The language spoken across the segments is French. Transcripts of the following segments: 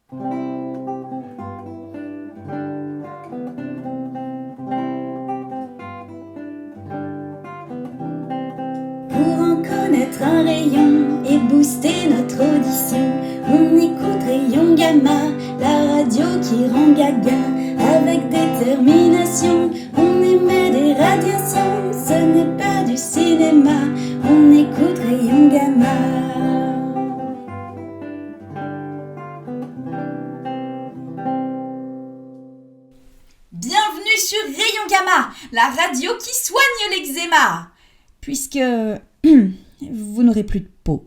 Pour en connaître un rayon et booster notre audition, on écoute Rayon Gamma, la radio qui rend gaga. Avec détermination, on émet des radiations, ce n'est pas du cinéma, on écoute Rayon Gamma. Bienvenue sur Rayon Gamma, la radio qui soigne l'eczéma. Puisque vous n'aurez plus de peau.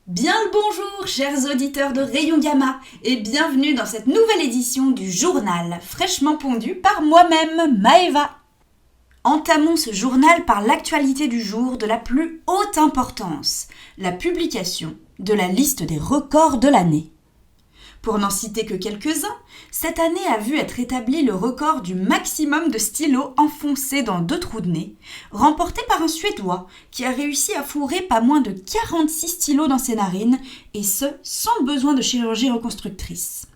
Bien le bonjour, chers auditeurs de Rayon Gamma, et bienvenue dans cette nouvelle édition du journal, fraîchement pondu par moi-même, Maëva. Entamons ce journal par l'actualité du jour de la plus haute importance, la publication de la liste des records de l'année. Pour n'en citer que quelques-uns, cette année a vu être établi le record du maximum de stylos enfoncés dans 2 trous de nez, remporté par un Suédois qui a réussi à fourrer pas moins de 46 stylos dans ses narines, et ce, sans besoin de chirurgie reconstructrice.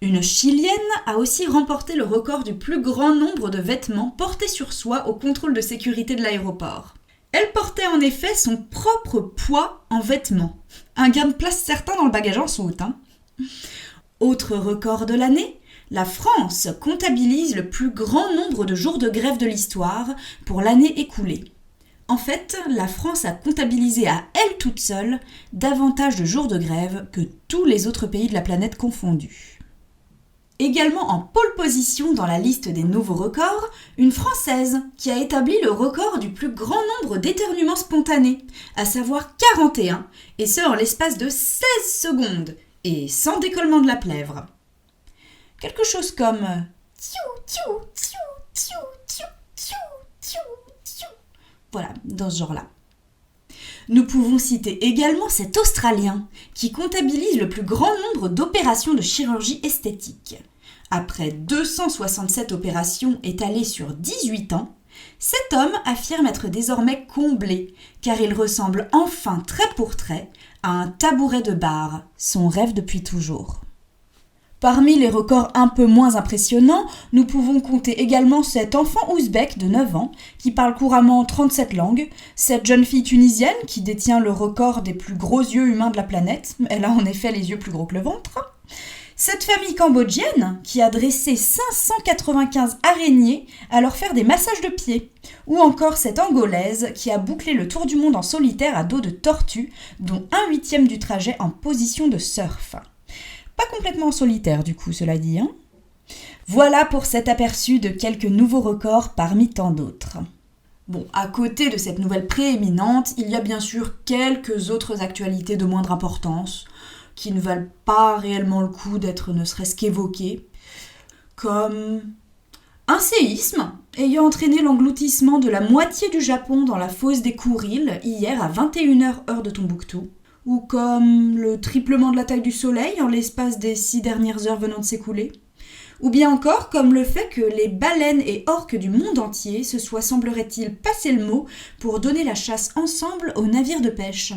Une Chilienne a aussi remporté le record du plus grand nombre de vêtements portés sur soi au contrôle de sécurité de l'aéroport. Elle portait en effet son propre poids en vêtements. Un gain de place certain dans le bagage en soute, hein. Autre record de l'année, la France comptabilise le plus grand nombre de jours de grève de l'histoire pour l'année écoulée. En fait, la France a comptabilisé à elle toute seule davantage de jours de grève que tous les autres pays de la planète confondus. Également en pole position dans la liste des nouveaux records, une Française qui a établi le record du plus grand nombre d'éternuements spontanés, à savoir 41, et ce en l'espace de 16 secondes, et sans décollement de la plèvre. Quelque chose comme voilà, dans ce genre-là. Nous pouvons citer également cet Australien qui comptabilise le plus grand nombre d'opérations de chirurgie esthétique. Après 267 opérations étalées sur 18 ans, cet homme affirme être désormais comblé, car il ressemble enfin trait pour trait à un tabouret de bar, son rêve depuis toujours. Parmi les records un peu moins impressionnants, nous pouvons compter également cet enfant ouzbek de 9 ans qui parle couramment 37 langues, cette jeune fille tunisienne qui détient le record des plus gros yeux humains de la planète, elle a en effet les yeux plus gros que le ventre, cette famille cambodgienne qui a dressé 595 araignées à leur faire des massages de pieds, ou encore cette angolaise qui a bouclé le tour du monde en solitaire à dos de tortue, dont 1/8 du trajet en position de surf. Pas complètement en solitaire du coup, cela dit, hein. Voilà pour cet aperçu de quelques nouveaux records parmi tant d'autres. Bon, à côté de cette nouvelle prééminente, il y a bien sûr quelques autres actualités de moindre importance, qui ne valent pas réellement le coup d'être ne serait-ce qu'évoquées, comme un séisme ayant entraîné l'engloutissement de la moitié du Japon dans la fosse des Kourils hier à 21h heure de Tombouctou, ou comme le triplement de la taille du soleil en l'espace des 6 dernières heures venant de s'écouler, ou bien encore comme le fait que les baleines et orques du monde entier se soient, semblerait-il, passé le mot pour donner la chasse ensemble aux navires de pêche.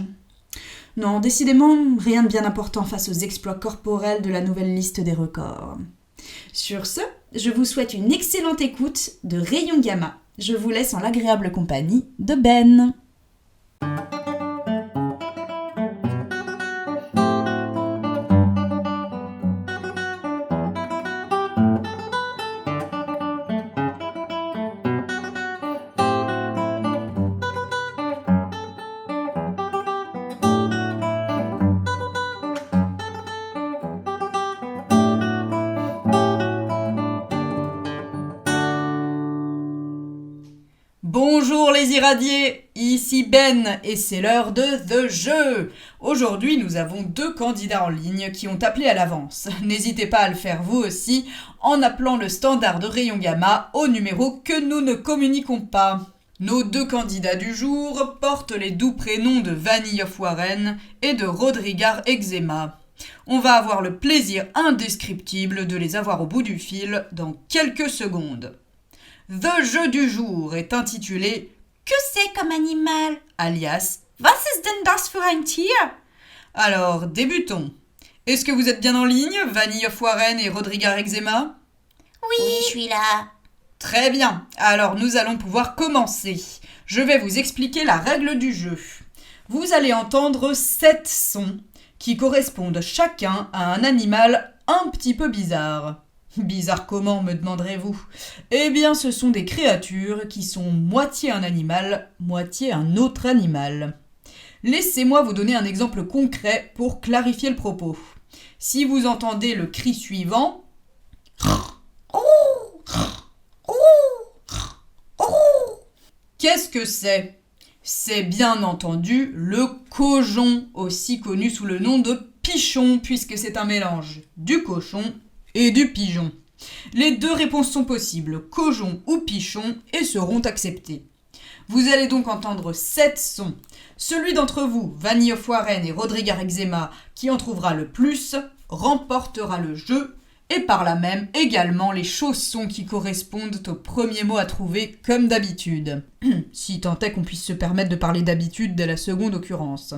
Non, décidément, rien de bien important face aux exploits corporels de la nouvelle liste des records. Sur ce, je vous souhaite une excellente écoute de Rayon Gamma. Je vous laisse en l'agréable compagnie de Ben. Bonjour les irradiés, ici Ben et c'est l'heure de The Jeu. Aujourd'hui nous avons 2 candidats en ligne qui ont appelé à l'avance. N'hésitez pas à le faire vous aussi en appelant le standard de rayon gamma au numéro que nous ne communiquons pas. Nos 2 candidats du jour portent les doux prénoms de Vanille of Warren et de Rodrigar Eczema. On va avoir le plaisir indescriptible de les avoir au bout du fil dans quelques secondes. The Jeu du jour est intitulé « Que c'est comme animal ?» alias « Was ist denn das für ein Tier ?» Alors, débutons. Est-ce que vous êtes bien en ligne, Vanille of Warren et Rodrigar Eczema ? Oui, je suis là. Très bien, alors nous allons pouvoir commencer. Je vais vous expliquer la règle du jeu. Vous allez entendre 7 sons qui correspondent chacun à un animal un petit peu bizarre. Bizarre comment, me demanderez-vous ? Eh bien, ce sont des créatures qui sont moitié un animal, moitié un autre animal. Laissez-moi vous donner un exemple concret pour clarifier le propos. Si vous entendez le cri suivant, qu'est-ce que c'est ? C'est bien entendu le cojon, aussi connu sous le nom de pichon, puisque c'est un mélange du cochon et du pigeon. Les 2 réponses sont possibles, cojon ou pichon, et seront acceptées. Vous allez donc entendre 7 sons. Celui d'entre vous, Vanille of Warren et Rodrigar Eczema, qui en trouvera le plus, remportera le jeu, et par là même également les chaussons qui correspondent au premier mot à trouver, comme d'habitude. Si tant est qu'on puisse se permettre de parler d'habitude dès la seconde occurrence.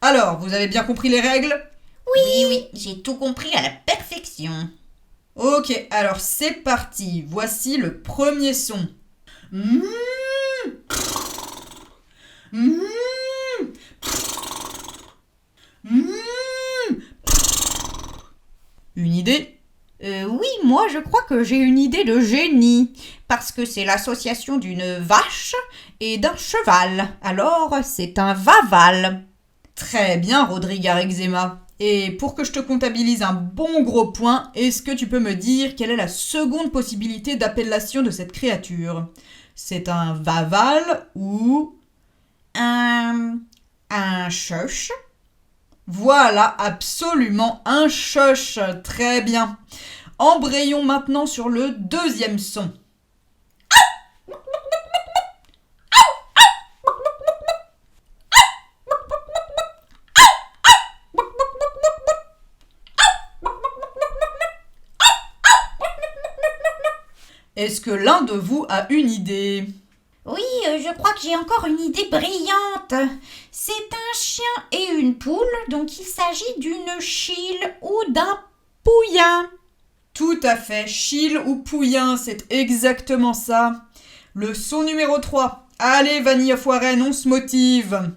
Alors, vous avez bien compris les règles ? Oui, j'ai tout compris à la perfection. Ok, alors c'est parti. Voici le premier son. Une idée ? Oui, moi je crois que j'ai une idée de génie, parce que c'est l'association d'une vache et d'un cheval, alors c'est un vaval. Très bien, Rodrigar Eczema. Et pour que je te comptabilise un bon gros point, est-ce que tu peux me dire quelle est la seconde possibilité d'appellation de cette créature ? C'est un vaval ou Un choche. Voilà, absolument, un choche. Très bien. Embrayons maintenant sur le deuxième son. Est-ce que l'un de vous a une idée ? Oui, je crois que j'ai encore une idée brillante. C'est un chien et une poule, donc il s'agit d'une chile ou d'un pouillin. Tout à fait, chile ou pouillin, c'est exactement ça. Le son numéro 3. Allez, Vanille of Warren, on se motive.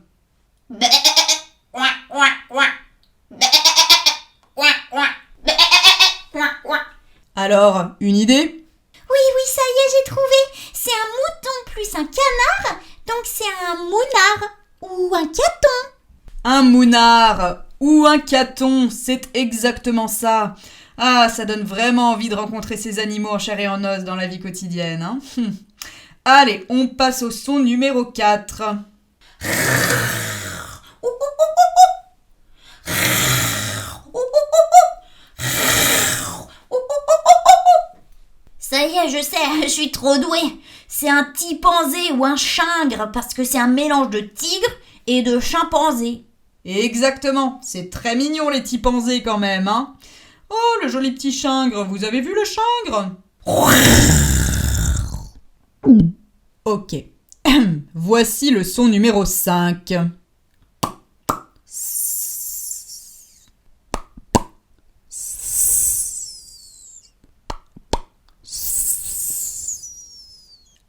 Alors, une idée ? Oui, ça y est, j'ai trouvé. C'est un mouton plus un canard, donc c'est un mounard ou un caton. Un mounard ou un caton, c'est exactement ça. Ah, ça donne vraiment envie de rencontrer ces animaux en chair et en os dans la vie quotidienne. Hein. Allez, on passe au son numéro 4. Ça y est, je sais, je suis trop douée. C'est un chimpanzé ou un chingre parce que c'est un mélange de tigre et de chimpanzé. Exactement, c'est très mignon les chimpanzés quand même, hein. Oh, le joli petit chingre, vous avez vu le chingre ? Ok, voici le son numéro 5.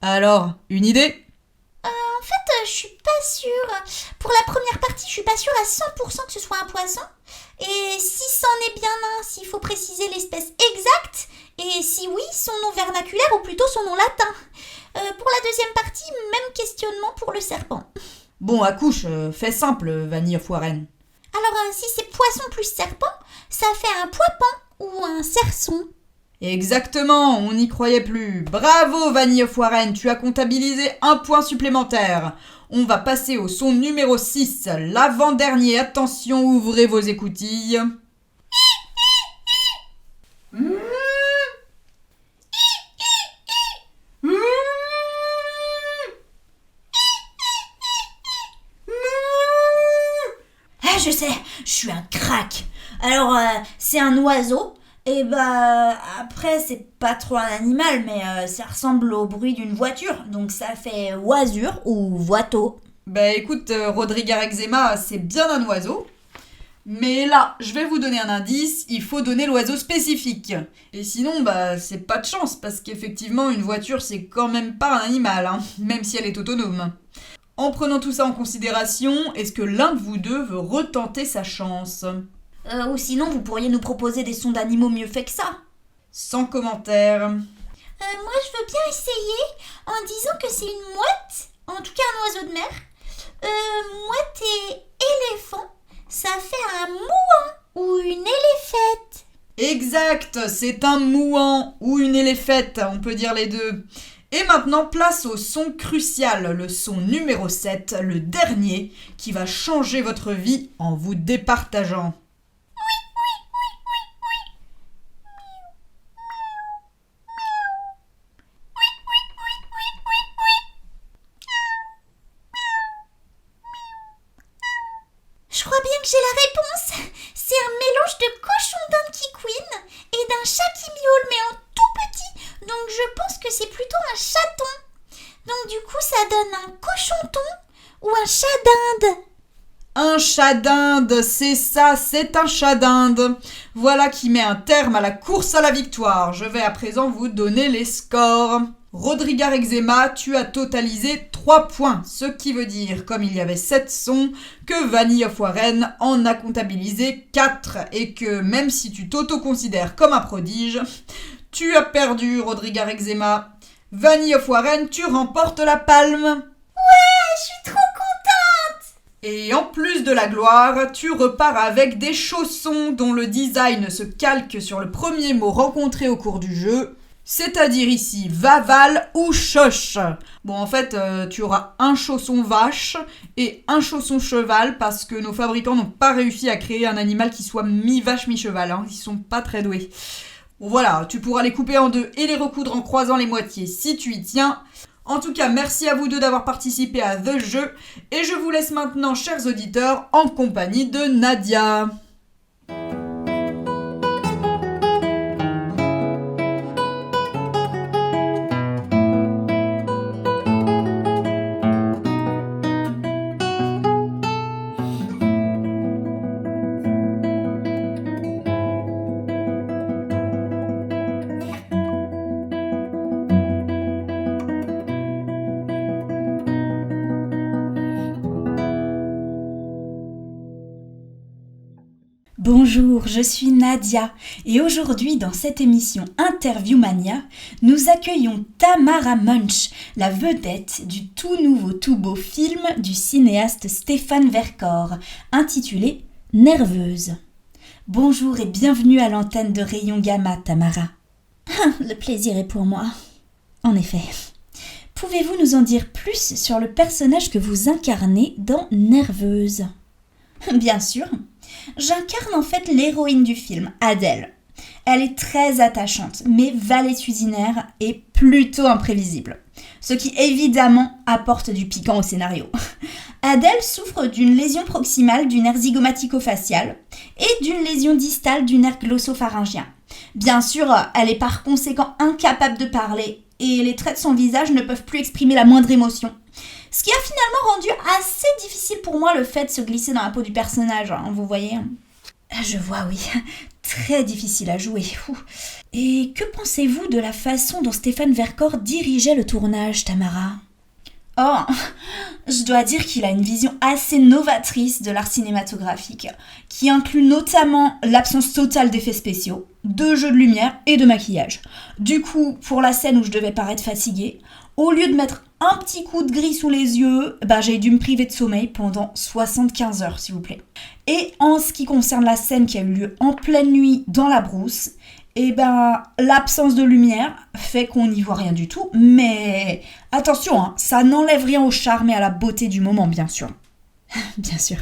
Alors, une idée ? En fait, je suis pas sûre. Pour la première partie, je suis pas sûre à 100% que ce soit un poisson. Et si c'en est bien un, s'il faut préciser l'espèce exacte. Et si oui, son nom vernaculaire ou plutôt son nom latin. Pour la deuxième partie, même questionnement pour le serpent. Bon, accouche, fais simple, Vanille of Warren. Alors, si c'est poisson plus serpent, ça fait un poipan ou un cerçon. Exactement, on n'y croyait plus. Bravo Vanille of Warren, tu as comptabilisé 1 point supplémentaire. On va passer au son numéro 6, l'avant-dernier. Attention, ouvrez vos écoutilles. Ah, je sais, je suis un crack. Alors, c'est un oiseau. Et après, c'est pas trop un animal, mais ça ressemble au bruit d'une voiture. Donc ça fait oisure ou voiteau. Écoute, Rodrigue Eczema, c'est bien un oiseau. Mais là, je vais vous donner un indice, il faut donner l'oiseau spécifique. Et sinon, c'est pas de chance, parce qu'effectivement, une voiture, c'est quand même pas un animal, hein, même si elle est autonome. En prenant tout ça en considération, est-ce que l'un de vous deux veut retenter sa chance ? Ou sinon, vous pourriez nous proposer des sons d'animaux mieux faits que ça. Sans commentaire. Moi, je veux bien essayer en disant que c'est une mouette, en tout cas un oiseau de mer. Mouette et éléphant, ça fait un mouin ou une éléphette. Exact, c'est un mouan ou une éléphette, on peut dire les deux. Et maintenant, place au son crucial, le son numéro 7, le dernier, qui va changer votre vie en vous départageant. Je crois bien que j'ai la réponse. C'est un mélange de cochon d'Inde qui couine et d'un chat qui miaule, mais en tout petit. Donc je pense que c'est plutôt un chaton. Donc du coup, ça donne un cochonton ou un chat d'Inde. Un chat d'Inde, c'est ça, c'est un chat d'Inde. Voilà qui met un terme à la course à la victoire. Je vais à présent vous donner les scores. Rodrigue Eczema, tu as totalisé 3 points, ce qui veut dire, comme il y avait 7 sons, que Vanille of Warren en a comptabilisé 4 et que même si tu t'auto-considères comme un prodige, tu as perdu, Rodrigue Eczema. Vanille of Warren, tu remportes la palme. Ouais, je suis trop contente. Et en plus de la gloire, tu repars avec des chaussons dont le design se calque sur le premier mot rencontré au cours du jeu, c'est-à-dire ici Vaval ou Choche. Bon, en fait, tu auras un chausson vache et un chausson cheval parce que nos fabricants n'ont pas réussi à créer un animal qui soit mi-vache, mi-cheval. Hein. Ils sont pas très doués. Bon, voilà, tu pourras les couper en deux et les recoudre en croisant les moitiés si tu y tiens. En tout cas, merci à vous deux d'avoir participé à The Jeu. Et je vous laisse maintenant, chers auditeurs, en compagnie de Nadia. Bonjour, je suis Nadia et aujourd'hui dans cette émission Interview Mania, nous accueillons Tamara Munch, la vedette du tout nouveau tout beau film du cinéaste Stéphane Vercors, intitulé Nerveuse. Bonjour et bienvenue à l'antenne de Rayon Gamma, Tamara. Le plaisir est pour moi. En effet. Pouvez-vous nous en dire plus sur le personnage que vous incarnez dans Nerveuse ? Bien sûr. J'incarne en fait l'héroïne du film, Adèle. Elle est très attachante, mais valétudinaire et plutôt imprévisible. Ce qui évidemment apporte du piquant au scénario. Adèle souffre d'une lésion proximale du nerf zygomatico-facial et d'une lésion distale du nerf glossopharyngien. Bien sûr, elle est par conséquent incapable de parler et les traits de son visage ne peuvent plus exprimer la moindre émotion. Ce qui a finalement rendu assez difficile pour moi le fait de se glisser dans la peau du personnage, hein, vous voyez. Je vois, oui. Très difficile à jouer. Et que pensez-vous de la façon dont Stéphane Vercors dirigeait le tournage, Tamara ? Oh, je dois dire qu'il a une vision assez novatrice de l'art cinématographique, qui inclut notamment l'absence totale d'effets spéciaux, de jeux de lumière et de maquillage. Du coup, pour la scène où je devais paraître fatiguée, au lieu de mettre un petit coup de gris sous les yeux, j'ai dû me priver de sommeil pendant 75 heures, s'il vous plaît. Et en ce qui concerne la scène qui a eu lieu en pleine nuit dans la brousse, l'absence de lumière fait qu'on n'y voit rien du tout, mais attention, hein, ça n'enlève rien au charme et à la beauté du moment, bien sûr. Bien sûr.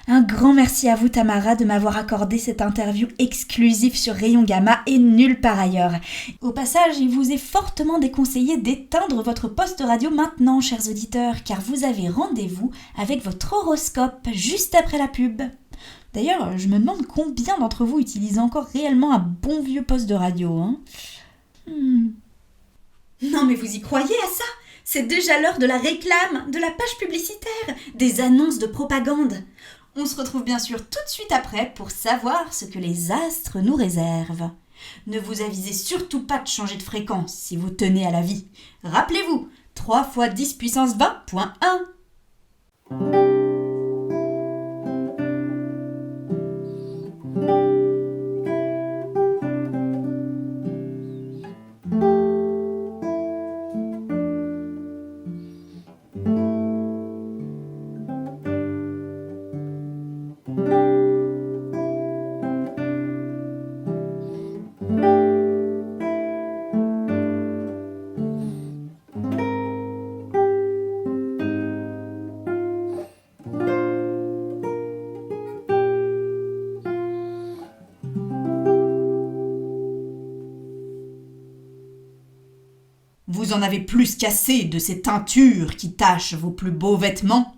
Un grand merci à vous, Tamara, de m'avoir accordé cette interview exclusive sur Rayon Gamma et nulle part ailleurs. Au passage, il vous est fortement déconseillé d'éteindre votre poste radio maintenant, chers auditeurs, car vous avez rendez-vous avec votre horoscope juste après la pub. D'ailleurs, je me demande combien d'entre vous utilisent encore réellement un bon vieux poste de radio, hein. Non mais vous y croyez à ça ? C'est déjà l'heure de la réclame, de la page publicitaire, des annonces de propagande. On se retrouve bien sûr tout de suite après pour savoir ce que les astres nous réservent. Ne vous avisez surtout pas de changer de fréquence si vous tenez à la vie. Rappelez-vous, 3 × 10 puissance 20.1. Vous en avez plus qu'assez de ces teintures qui tachent vos plus beaux vêtements,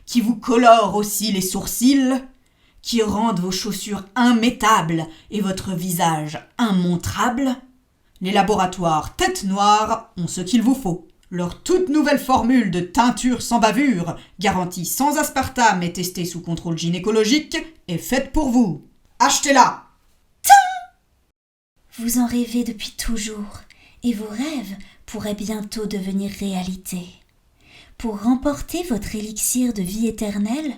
qui vous colorent aussi les sourcils, qui rendent vos chaussures immétables et votre visage immontrable. Les laboratoires Tête Noire ont ce qu'il vous faut. Leur toute nouvelle formule de teinture sans bavure, garantie sans aspartame et testée sous contrôle gynécologique, est faite pour vous. Achetez-la! Vous en rêvez depuis toujours, et vos rêves pourraient bientôt devenir réalité. Pour remporter votre élixir de vie éternelle,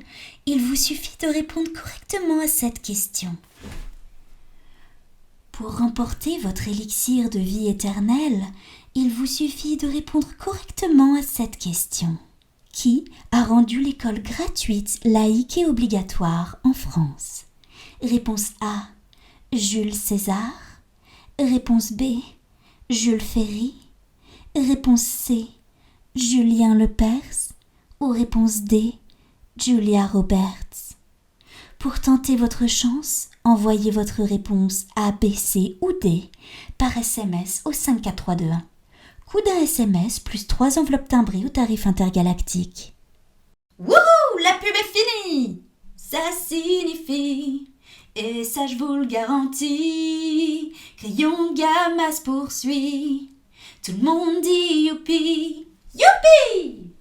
il vous suffit de répondre correctement à cette question. Pour remporter votre élixir de vie éternelle, il vous suffit de répondre correctement à cette question. Qui a rendu l'école gratuite, laïque et obligatoire en France? Réponse A, Jules César. Réponse B, Jules Ferry. Réponse C, Julien Lepers. Ou réponse D, Julia Roberts. Pour tenter votre chance, envoyez votre réponse A, B, C ou D par SMS au 54321. Coût d'un SMS plus 3 enveloppes timbrées au tarif intergalactique. Wouhou, la pub est finie! Ça signifie, et ça je vous le garantis, Rayon Gamma se poursuit. Tout le monde dit youpi, youpi!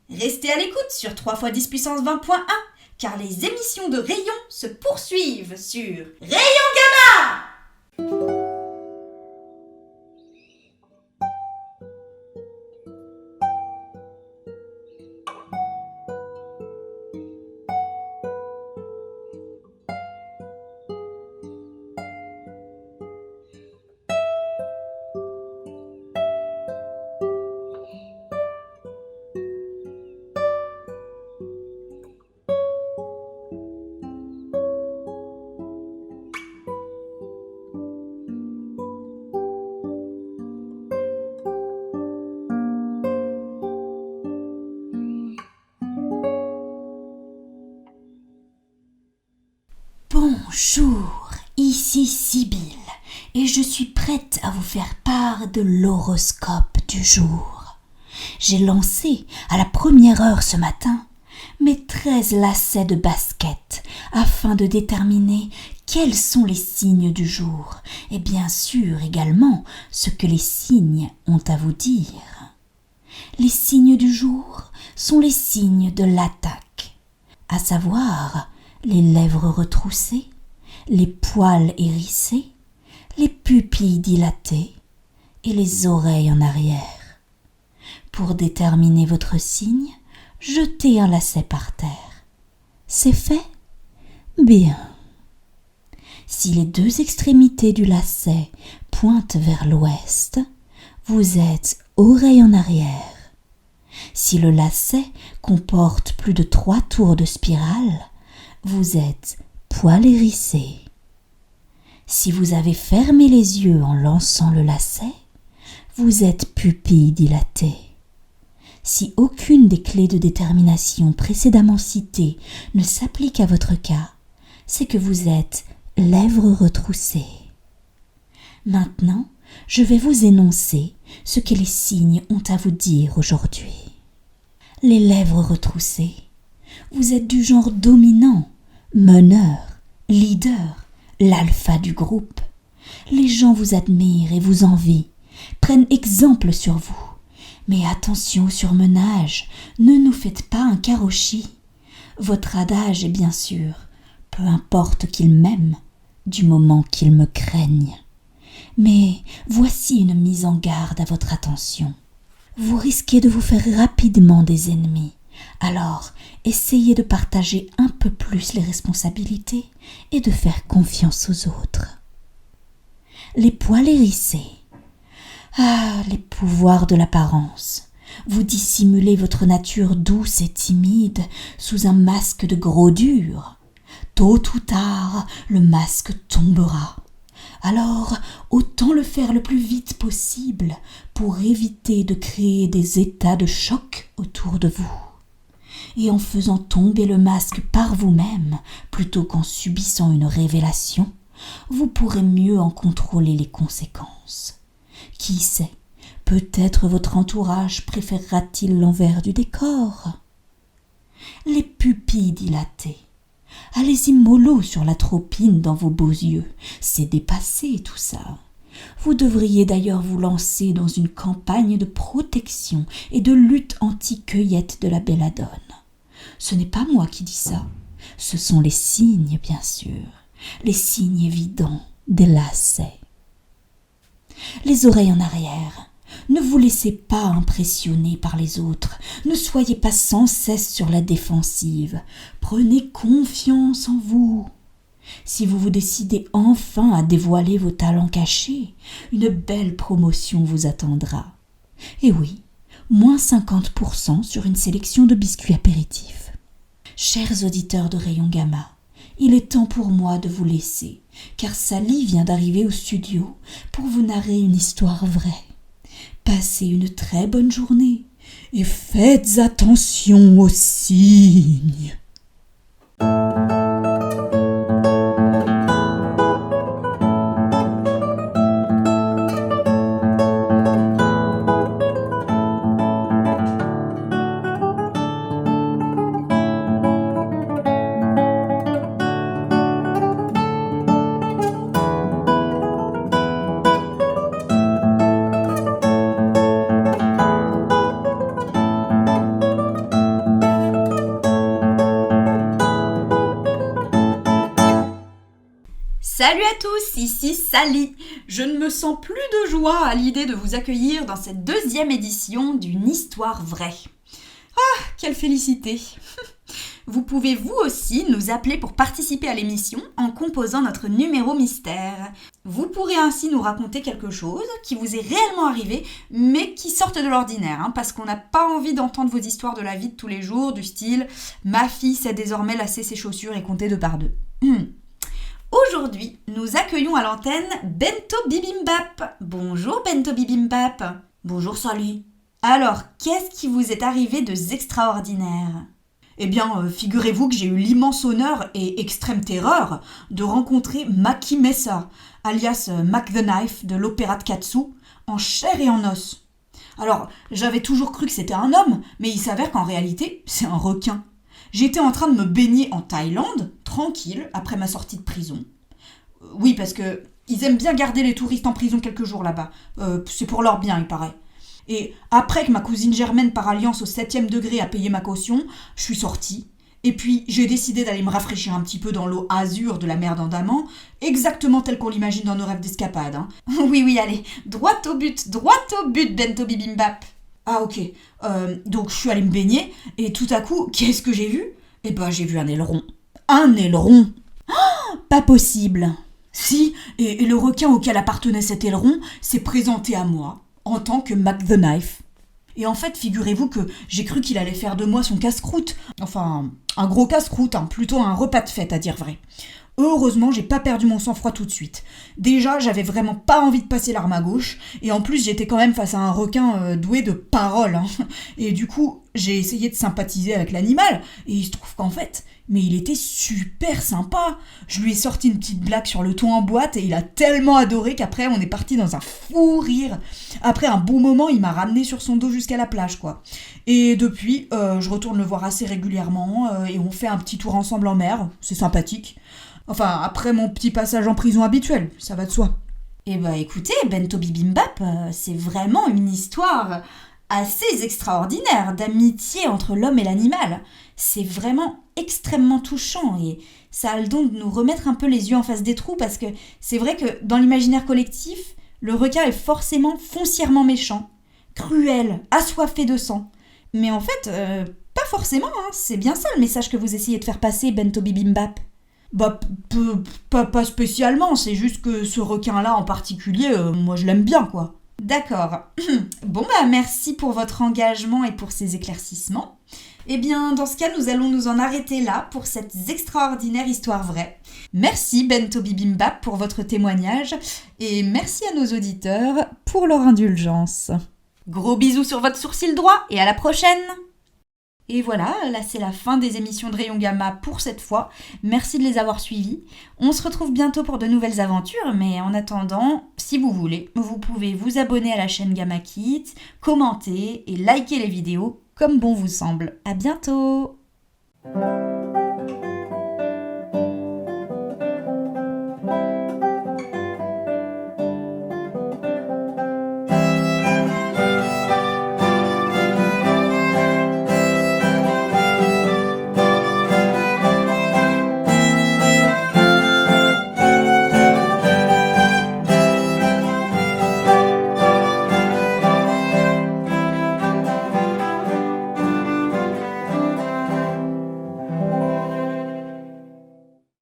Restez à l'écoute sur 3 × 10 puissance 20.1, car les émissions de Rayon se poursuivent sur Rayon Gamma! Bonjour, ici Sibylle et je suis prête à vous faire part de l'horoscope du jour. J'ai lancé à la première heure ce matin mes 13 lacets de basket afin de déterminer quels sont les signes du jour et bien sûr également ce que les signes ont à vous dire. Les signes du jour sont les signes de l'attaque, à savoir les lèvres retroussées, les poils hérissés, les pupilles dilatées et les oreilles en arrière. Pour déterminer votre signe, jetez un lacet par terre. C'est fait? Bien. Si les 2 extrémités du lacet pointent vers l'ouest, vous êtes oreille en arrière. Si le lacet comporte plus de 3 tours de spirale, vous êtes poil hérissé. Si vous avez fermé les yeux en lançant le lacet, vous êtes pupille dilatée. Si aucune des clés de détermination précédemment citées ne s'applique à votre cas, c'est que vous êtes lèvres retroussées. Maintenant, je vais vous énoncer ce que les signes ont à vous dire aujourd'hui. Les lèvres retroussées, vous êtes du genre dominant, meneur, leader, l'alpha du groupe. Les gens vous admirent et vous envient, prennent exemple sur vous. Mais attention au surmenage, ne nous faites pas un karoshi. Votre adage est bien sûr, peu importe qu'ils m'aiment, du moment qu'ils me craignent. Mais voici une mise en garde à votre attention. Vous risquez de vous faire rapidement des ennemis. Alors, essayez de partager un peu plus les responsabilités et de faire confiance aux autres. Les poils hérissés. Ah, les pouvoirs de l'apparence. Vous dissimulez votre nature douce et timide sous un masque de gros dur. Tôt ou tard, le masque tombera. Alors, autant le faire le plus vite possible pour éviter de créer des états de choc autour de vous. Et en faisant tomber le masque par vous-même, plutôt qu'en subissant une révélation, vous pourrez mieux en contrôler les conséquences. Qui sait, peut-être votre entourage préférera-t-il l'envers du décor. Les pupilles dilatées. Allez-y mollo sur l'atropine dans vos beaux yeux. C'est dépassé tout ça. Vous devriez d'ailleurs vous lancer dans une campagne de protection et de lutte anti-cueillette de la belladone. Ce n'est pas moi qui dis ça. Ce sont les signes, bien sûr. Les signes évidents des lacets. Les oreilles en arrière. Ne vous laissez pas impressionner par les autres. Ne soyez pas sans cesse sur la défensive. Prenez confiance en vous. Si vous vous décidez enfin à dévoiler vos talents cachés, une belle promotion vous attendra. Et oui, moins 50% sur une sélection de biscuits apéritifs. Chers auditeurs de Rayon Gamma, il est temps pour moi de vous laisser, car Sally vient d'arriver au studio pour vous narrer une histoire vraie. Passez une très bonne journée et faites attention aux signes. Salut à tous, ici Sally. Je ne me sens plus de joie à l'idée de vous accueillir dans cette deuxième édition d'une histoire vraie. Ah, quelle félicité! Vous pouvez vous aussi nous appeler pour participer à l'émission en composant notre numéro mystère. Vous pourrez ainsi nous raconter quelque chose qui vous est réellement arrivé, mais qui sorte de l'ordinaire, parce qu'on n'a pas envie d'entendre vos histoires de la vie de tous les jours, du style « Ma fille sait désormais lasser ses chaussures et compter 2 par 2 ». Aujourd'hui, nous accueillons à l'antenne Bento Bibimbap. Bonjour Bento Bibimbap. Bonjour Sally. Alors, qu'est-ce qui vous est arrivé de extraordinaire ? Eh bien, figurez-vous que j'ai eu l'immense honneur et extrême terreur de rencontrer Maki Messa, alias Mac the Knife de l'opéra de Katsu, en chair et en os. Alors, j'avais toujours cru que c'était un homme, mais il s'avère qu'en réalité, c'est un requin. J'étais en train de me baigner en Thaïlande, tranquille, après ma sortie de prison. Oui, parce que ils aiment bien garder les touristes en prison quelques jours là-bas. C'est pour leur bien, il paraît. Et après que ma cousine Germaine par alliance au 7e degré a payé ma caution, je suis sortie. Et puis, j'ai décidé d'aller me rafraîchir un petit peu dans l'eau azur de la mer d'Andaman, exactement telle qu'on l'imagine dans nos rêves d'escapade. Oui, allez, droit au but, Bento Bibimbap. Ah ok, donc je suis allée me baigner, et tout à coup, qu'est-ce que j'ai vu ? Eh ben, j'ai vu un aileron. Un aileron ! Oh, pas possible ! Si, et le requin auquel appartenait cet aileron s'est présenté à moi, en tant que Mac the Knife. Et en fait, figurez-vous que j'ai cru qu'il allait faire de moi son casse-croûte. Enfin, un gros casse-croûte, plutôt un repas de fête à dire vrai. Heureusement, j'ai pas perdu mon sang-froid tout de suite. Déjà, j'avais vraiment pas envie de passer l'arme à gauche, et en plus, j'étais quand même face à un requin doué de parole. Et du coup, j'ai essayé de sympathiser avec l'animal, et il se trouve qu'en fait, mais il était super sympa. Je lui ai sorti une petite blague sur le ton en boîte, et il a tellement adoré qu'après, on est parti dans un fou rire. Après un bon moment, il m'a ramené sur son dos jusqu'à la plage, quoi. Et depuis, je retourne le voir assez régulièrement, et on fait un petit tour ensemble en mer, c'est sympathique. Enfin, après mon petit passage en prison habituel, ça va de soi. Eh bah écoutez, Bento Bibimbap, c'est vraiment une histoire assez extraordinaire d'amitié entre l'homme et l'animal. C'est vraiment extrêmement touchant et ça a le don de nous remettre un peu les yeux en face des trous parce que c'est vrai que dans l'imaginaire collectif, le requin est forcément foncièrement méchant, cruel, assoiffé de sang. Mais en fait, pas forcément, c'est bien ça le message que vous essayez de faire passer, Bento Bibimbap. Bah, pas spécialement, c'est juste que ce requin-là en particulier, moi je l'aime bien, quoi. D'accord. Bon bah merci pour votre engagement et pour ces éclaircissements. Eh bien, dans ce cas, nous allons nous en arrêter là pour cette extraordinaire histoire vraie. Merci Bento Bibimbap pour votre témoignage et merci à nos auditeurs pour leur indulgence. Gros bisous sur votre sourcil droit et à la prochaine! Et voilà, là c'est la fin des émissions de Rayon Gamma pour cette fois. Merci de les avoir suivis. On se retrouve bientôt pour de nouvelles aventures, mais en attendant, si vous voulez, vous pouvez vous abonner à la chaîne Gamma Kids, commenter et liker les vidéos comme bon vous semble. À bientôt!